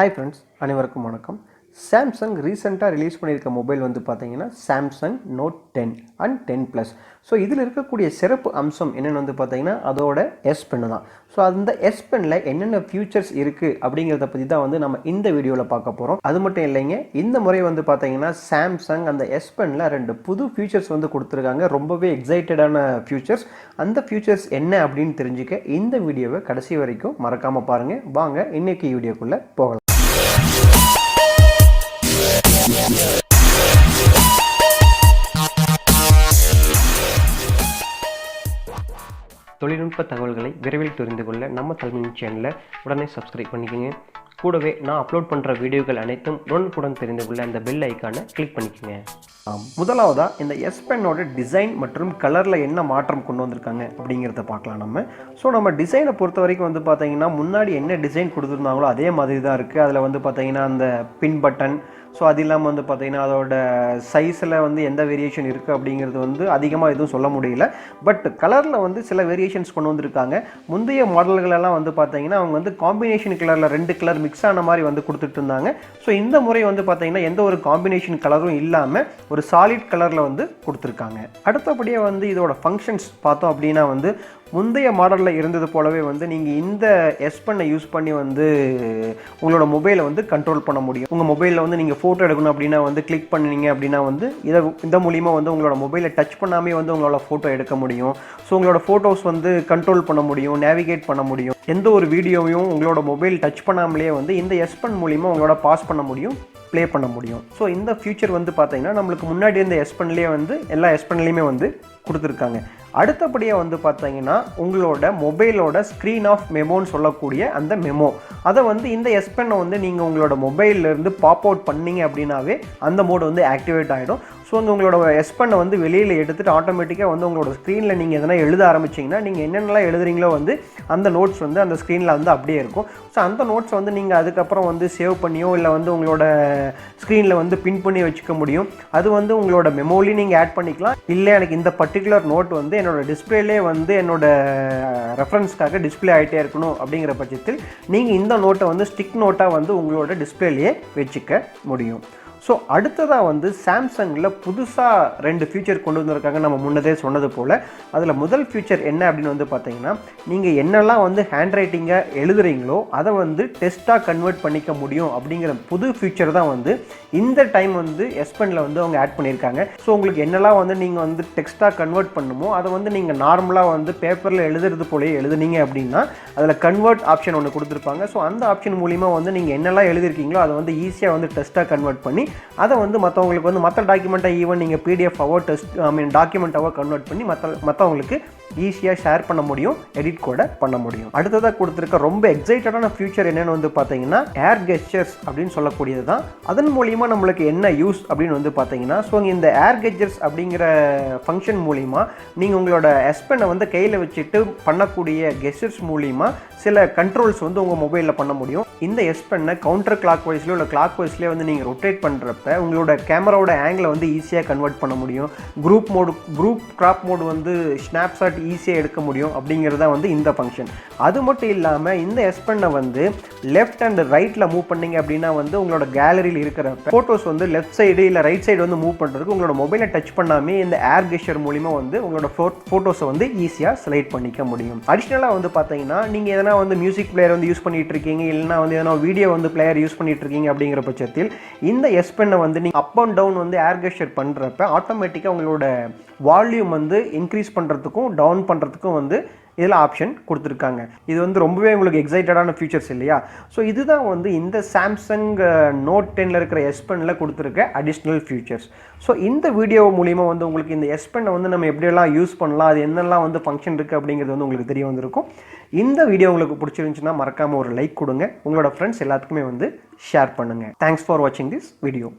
Hi friends, அனைவருக்கும் வணக்கம். Samsung ரீசெண்டாக ரிலீஸ் பண்ணியிருக்க மொபைல் வந்து பார்த்தீங்கன்னா Samsung Note 10 and 10 plus. So இதில் இருக்கக்கூடிய சிறப்பு அம்சம் என்னென்னு வந்து பார்த்தீங்கன்னா அதோட எஸ் பென்னு தான். ஸோ அந்த எஸ் பென்னில் என்னென்ன ஃபியூச்சர்ஸ் இருக்குது அப்படிங்கிறத பற்றி தான் வந்து நம்ம இந்த வீடியோவில் பார்க்க போகிறோம். அது மட்டும் இல்லைங்க, இந்த முறை வந்து பார்த்தீங்கன்னா சாம்சங் அந்த எஸ் பென்னில் 2 புது ஃபியூச்சர்ஸ் வந்து கொடுத்துருக்காங்க. ரொம்பவே எக்ஸைட்டடான ஃபியூச்சர்ஸ். அந்த ஃபியூச்சர்ஸ் என்ன அப்படின்னு தெரிஞ்சுக்க இந்த வீடியோவை கடைசி வரைக்கும் மறக்காமல் பாருங்கள். வாங்க இன்னைக்கு வீடியோக்குள்ளே போகலாம். தொழில்நுட்ப தகவல்களை விரைவில் தெரிந்து கொள்ள நம்ம தலைமையின் சேனலை உடனே சப்ஸ்கிரைப் பண்ணிக்கோங்க. கூடவே நான் அப்லோட் பண்ணுற வீடியோக்கள் அனைத்தும் உடனுக்குடன் தெரிந்து கொள்ள அந்த பெல் ஐக்கானை கிளிக் பண்ணிக்கோங்க. முதலாவதாக இந்த எஸ் பென்னோட டிசைன் மற்றும் கலரில் என்ன மாற்றம் கொண்டு வந்திருக்காங்க அப்படிங்கிறத பார்க்கலாம் நம்ம. ஸோ நம்ம டிசைனை பொறுத்த வரைக்கும் வந்து பார்த்தீங்கன்னா முன்னாடி என்ன டிசைன் கொடுத்துருந்தாங்களோ அதே மாதிரி தான் இருக்குது. அதில் வந்து பார்த்தீங்கன்னா அந்த பின் பட்டன், ஸோ அது இல்லாமல் வந்து பார்த்திங்கன்னா அதோட சைஸில் வந்து எந்த வேரியேஷன் இருக்குது அப்படிங்கிறது வந்து அதிகமாக எதுவும் சொல்ல முடியல. பட் கலரில் வந்து சில வேரியேஷன்ஸ் கொண்டு வந்திருக்காங்க. முந்தைய மாடல்களெல்லாம் வந்து பார்த்திங்கன்னா அவங்க வந்து காம்பினேஷன் கலரில் 2 கலர் மிக்ஸ் ஆன மாதிரி வந்து கொடுத்துட்டு இருந்தாங்க. ஸோ இந்த முறை வந்து பார்த்திங்கன்னா எந்த ஒரு காம்பினேஷன் கலரும் இல்லாமல் ஒரு சாலிட் கலரில் வந்து கொடுத்துருக்காங்க. அடுத்தபடியாக வந்து இதோட ஃபங்க்ஷன்ஸ் பார்த்தோம் அப்படின்னா வந்து முந்தைய மாடலில் இருந்தது போலவே வந்து நீங்கள் இந்த எஸ் பென்னை யூஸ் பண்ணி வந்து உங்களோட மொபைலை வந்து கண்ட்ரோல் பண்ண முடியும். உங்கள் மொபைலில் வந்து நீங்கள் ஃபோட்டோ எடுக்கணும் அப்படின்னா வந்து கிளிக் பண்ணிங்க அப்படின்னா வந்து இந்த மூலிமா வந்து உங்களோட மொபைலை டச் பண்ணாமே வந்து உங்களால் ஃபோட்டோ எடுக்க முடியும். ஸோ உங்களோட ஃபோட்டோஸ் வந்து கண்ட்ரோல் பண்ண முடியும், நேவிகேட் பண்ண முடியும். எந்த ஒரு வீடியோவையும் உங்களோட மொபைல் டச் பண்ணாமலே வந்து இந்த எஸ் பென் மூலிமா உங்களோட பாஸ் பண்ண முடியும், ப்ளே பண்ண முடியும். ஸோ இந்த ஃபியூச்சர் வந்து பார்த்தீங்கன்னா நம்மளுக்கு முன்னாடி இருந்த எஸ் பென்லேயே வந்து எல்லா எஸ் பென்லேயுமே வந்து கொடுத்துருக்காங்க. அடுத்தபடியாக வந்து பார்த்தீங்கன்னா உங்களோட மொபைலோட ஸ்க்ரீன் ஆஃப் மெமோன்னு சொல்லக்கூடிய அந்த மெமோ, அதை வந்து இந்த எஸ் பென்னை வந்து நீங்கள் உங்களோட மொபைல்லேருந்து பாப் அவுட் பண்ணிங்க அப்படின்னாவே அந்த மோடு வந்து ஆக்டிவேட் ஆகிடும். ஸோ உங்களோட எஸ் பென்னை வந்து வெளியில் எடுத்துகிட்டு ஆட்டோமேட்டிக்காக வந்து உங்களோட ஸ்க்ரீனில் நீங்கள் எதனா எழுத ஆரம்பிச்சிங்கன்னா நீங்கள் என்னென்னலாம் எழுதுறீங்களோ வந்து அந்த நோட்ஸ் வந்து அந்த ஸ்க்ரீனில் வந்து அப்படியே இருக்கும். ஸோ அந்த நோட்ஸ் வந்து நீங்கள் அதுக்கப்புறம் வந்து சேவ் பண்ணியோ இல்லை வந்து உங்களோட ஸ்க்ரீனில் வந்து பின் பண்ணி வச்சுக்க முடியும். அது வந்து உங்களோட மெமோலையும் நீங்கள் ஆட் பண்ணிக்கலாம். இல்லை எனக்கு இந்த பர்டிகுலர் நோட் வந்து என்னோடய டிஸ்பிளேலே வந்து என்னோட ரெஃபரன்ஸ்க்காக டிஸ்பிளே ஆகிட்டே இருக்கணும் அப்படிங்கிற பட்சத்தில் நீங்கள் இந்த நோட்டை வந்து ஸ்டிக் நோட்டாக வந்து உங்களோட டிஸ்பிளேலேயே வச்சுக்க முடியும். ஸோ அடுத்ததாக வந்து சாம்சங்கில் புதுசாக 2 ஃபியூச்சர் கொண்டு வந்திருக்காங்க. நம்ம முன்னதே சொன்னது போல் அதில் முதல் ஃபியூச்சர் என்ன அப்படின்னு வந்து பார்த்தீங்கன்னா நீங்கள் என்னெல்லாம் வந்து ஹேண்ட் ரைட்டிங்காக எழுதுறீங்களோ அதை வந்து டெஸ்ட்டாக கன்வெர்ட் பண்ணிக்க முடியும் அப்படிங்கிற புது ஃபியூச்சர் தான் வந்து இந்த டைம் வந்து எஸ் பென்னில் வந்து அவங்க ஆட் பண்ணியிருக்காங்க. ஸோ உங்களுக்கு என்னெல்லாம் வந்து நீங்கள் வந்து டெக்ஸ்ட்டாக கன்வெர்ட் பண்ணுமோ அதை வந்து நீங்கள் நார்மலாக வந்து பேப்பரில் எழுதுறது போலேயே எழுதுனீங்க அப்படின்னா அதில் கன்வெர்ட் ஆப்ஷன் ஒன்று கொடுத்துருப்பாங்க. ஸோ அந்த ஆப்ஷன் மூலிமா வந்து நீங்கள் என்னெல்லாம் எழுதிருக்கீங்களோ அதை வந்து ஈஸியாக வந்து டெஸ்ட்டாக கன்வெர்ட் பண்ணி அதை வந்து மற்றவங்களுக்கு வந்து மற்ற டாக்குமெண்ட்டாக ஈவன் நீங்கள் பிடிஎஃபாவோ டாக்குமெண்ட்டாவோ கன்வெர்ட் பண்ணி மற்றவங்களுக்கு ஈஸியாக ஷேர் பண்ண முடியும், எடிட் கூட பண்ண முடியும். அடுத்ததாக கொடுத்துருக்க ரொம்ப எக்ஸைட்டடான ஃபியூச்சர் என்னென்னு வந்து பார்த்தீங்கன்னா ஏர் கெஸ்டர்ஸ் அப்படின்னு சொல்லக்கூடியது தான். அதன் மூலிமா நம்மளுக்கு என்ன யூஸ் அப்படின்னு வந்து பார்த்தீங்கன்னா ஸோ இந்த ஏர் கெஸ்டர்ஸ் அப்படிங்கிற ஃபங்க்ஷன் மூலிமா நீங்கள் உங்களோட எஸ் பென்னை வந்து கையில் வச்சுட்டு பண்ணக்கூடிய கெஸ்டர்ஸ் மூலிமா சில கண்ட்ரோல்ஸ் வந்து உங்கள் மொபைலில் பண்ண முடியும். இந்த எஸ் பென்னை கவுண்டர் கிளாக் வைஸ்லையோ இல்லை கிளாக் வைஸ்லேயே வந்து நீங்கள் ரொட்டேட் பண்ணுறப்ப உங்களோட கேமராவோட ஆங்கிளை வந்து ஈஸியாக கன்வெர்ட் பண்ண முடியும். குரூப் கிராப் மோடு வந்து ஸ்னாப்ஷாட் ஈஸியாக எடுக்க முடியும் அப்படிங்கிறதா வந்து இந்த ஃபங்க்ஷன். அது மட்டும் இல்லாமல் இந்த எஸ் பென்னை வந்து லெஃப்ட் அண்ட் ரைட்டில் மூவ் பண்ணிங்க அப்படின்னா வந்து உங்களோட கேலரியில் இருக்கிற ஃபோட்டோஸ் வந்து லெஃப்ட் சைடு இல்லை ரைட் சைடு வந்து மூவ் பண்ணுறதுக்கு உங்களோட மொபைலை டச் பண்ணாமே இந்த ஏர் கெஸ்டர் மூலிமா வந்து உங்களோட ஃபோட்டோஸை வந்து ஈஸியாக செலக்ட் பண்ணிக்க முடியும். அடிஷ்னலாக வந்து பார்த்தீங்கன்னா நீங்கள் எதனா வந்து மியூசிக் பிளேயர் வந்து யூஸ் பண்ணிட்டு இருக்கீங்க, இல்லைனா வந்து எதனா வீடியோ வந்து பிளேயர் யூஸ் பண்ணிட்டு இருக்கீங்க அப்படிங்கிற பட்சத்தில் இந்த எஸ் பென்னை வந்து நீங்கள் அப் அண்ட் டவுன் வந்து ஏர் கெஸ்டர் பண்ணுறப்ப ஆட்டோமேட்டிக்காக உங்களோட வால்யூம் வந்து இன்க்ரீஸ் பண்ணுறதுக்கும் டவுன் பண்ணுறதுக்கும் வந்து இதில் ஆப்ஷன் கொடுத்துருக்காங்க. இது வந்து ரொம்பவே உங்களுக்கு எக்ஸைட்டடான ஃபியூச்சர்ஸ் இல்லையா? ஸோ இதுதான் வந்து இந்த சாம்சங் நோட் 10 இருக்கிற எஸ் பென்னில் கொடுத்துருக்க அடிஷ்னல் ஃபியூச்சர்ஸ். ஸோ இந்த வீடியோ மூலிமா வந்து உங்களுக்கு இந்த எஸ் பென்னை வந்து நம்ம எப்படியெல்லாம் யூஸ் பண்ணலாம், அது என்னெல்லாம் வந்து ஃபங்க்ஷன் இருக்குது அப்படிங்கிறது வந்து உங்களுக்கு தெரிய வந்திருக்கும். இந்த வீடியோ உங்களுக்கு பிடிச்சிருந்துச்சுன்னா மறக்காமல் ஒரு லைக் கொடுங்க, உங்களோட ஃப்ரெண்ட்ஸ் எல்லாத்துக்குமே வந்து ஷேர் பண்ணுங்கள். தேங்க்ஸ் ஃபார் வாட்சிங் திஸ் வீடியோ.